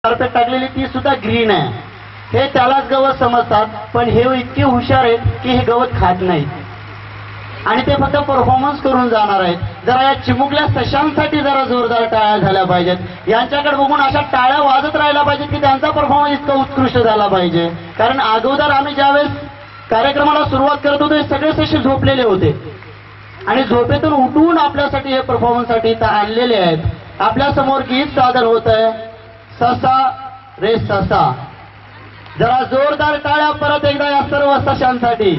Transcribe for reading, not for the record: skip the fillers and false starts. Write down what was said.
Carpet टाकलेली ती सुद्धा ग्रीन आहे, हे त्यालाच गवत समजतात. पण हे इतके हुशार आहेत की हे गवत खात नाहीत आणि ते फक्त परफॉर्मन्स करून जाणार आहेत. जरा या चिमुकल्या सशांसाठी जरा जोरदार टाळ्या झाल्या पाहिजेत. यांच्याकडे बघून अशा टाळ्या वाजत राहिल्या पाहिजेत की त्यांचा परफॉर्मन्स इतका उत्कृष्ट झाला पाहिजे. कारण अगोदर आम्ही ज्यावेळेस कार्यक्रमाला सुरुवात करत होतो हे सगळे सशे झोपलेले होते आणि झोपेतून उठून आपल्यासाठी हे परफॉर्मन्ससाठी इथं आणलेले आहेत. आपल्या समोर गीत सादर होत आहे, ससा रे ससा. जरा जोरदार टाळ्या परत एकदा या सर्व सशांसाठी.